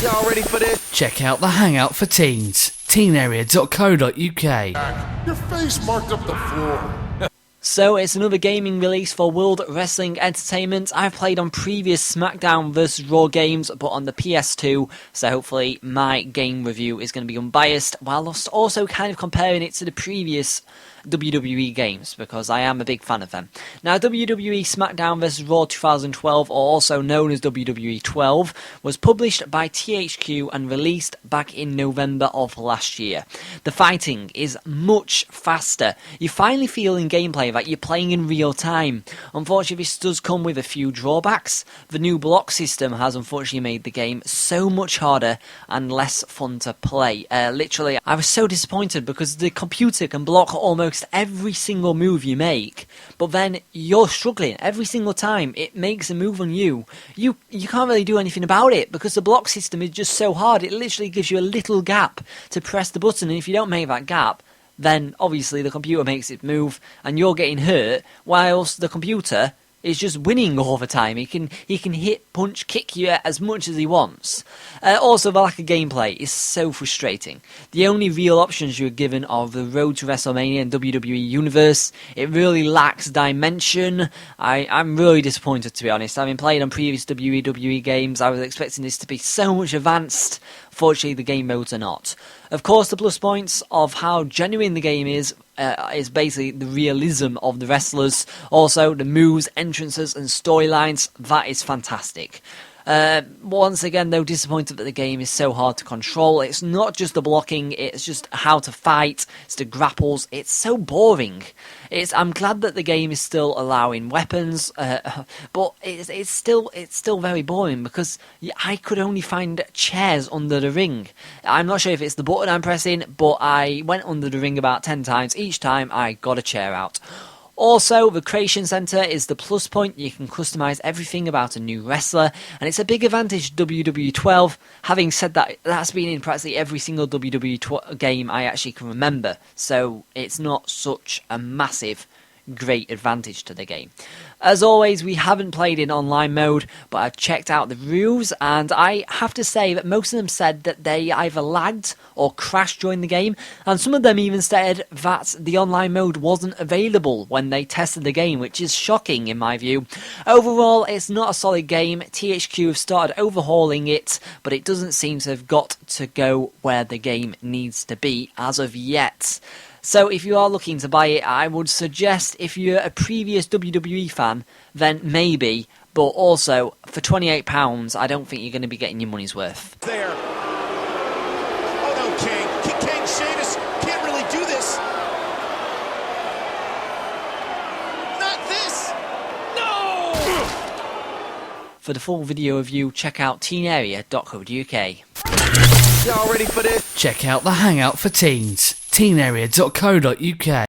Y'all ready for this? Check out the Hangout for Teens, TeenArea.co.uk. Your face marked up the floor. So it's another gaming release for World Wrestling Entertainment. I've played on previous SmackDown vs Raw games, but on the PS2, so hopefully my game review is going to be unbiased, while also kind of comparing it to the previous WWE games, because I am a big fan of them. Now, WWE SmackDown vs Raw 2012, or also known as WWE 12, was published by THQ and released back in November of last year. The fighting is much faster. You finally feel in gameplay that you're playing in real time. Unfortunately, this does come with a few drawbacks. The new block system has unfortunately made the game so much harder and less fun to play. Literally, I was so disappointed because the computer can block almost every single move you make, but then you're struggling every single time it makes a move on you. You can't really do anything about it because the block system is just so hard. It literally gives you a little gap to press the button, and if you don't make that gap, then obviously the computer makes it move and you're getting hurt, whilst the computer is just winning all the time. He can hit, punch, kick you as much as he wants. Also, the lack of gameplay is so frustrating. The only real options you're given are the Road to WrestleMania and WWE Universe. It really lacks dimension. I'm really disappointed, to be honest. Having played on previous WWE games, I was expecting this to be so much advanced. Fortunately, the game modes are not. Of course, the plus points of how genuine the game is basically the realism of the wrestlers. Also, the moves, entrances, and storylines. That is fantastic. Once again, though, disappointed that the game is so hard to control. It's not just the blocking, it's just how to fight, it's the grapples. It's so boring. I'm glad that the game is still allowing weapons, but it's still very boring because I could only find chairs under the ring. I'm not sure if it's the button I'm pressing, but I went under the ring about 10 times. Each time I got a chair out. Also, the Creation Center is the plus point. You can customize everything about a new wrestler, and it's a big advantage to WWE 12. Having said that, that's been in practically every single WWE game I actually can remember, so it's not such a massive great advantage to the game. As always, we haven't played in online mode, but I've checked out the reviews, and I have to say that most of them said that they either lagged or crashed during the game, and some of them even said that the online mode wasn't available when they tested the game, which is shocking in my view. Overall, it's not a solid game. THQ have started overhauling it, but it doesn't seem to have got to go where the game needs to be as of yet. So if you are looking to buy it, I would suggest if you're a previous WWE fan, then maybe, but also for £28, I don't think you're going to be getting your money's worth. There. Oh no, King. King Sheamus can't really do this. Not this. No! For the full video review, check out TeenArea.co.uk. Y'all ready for this? Check out the Hangout for Teens, TeenArea.co.uk.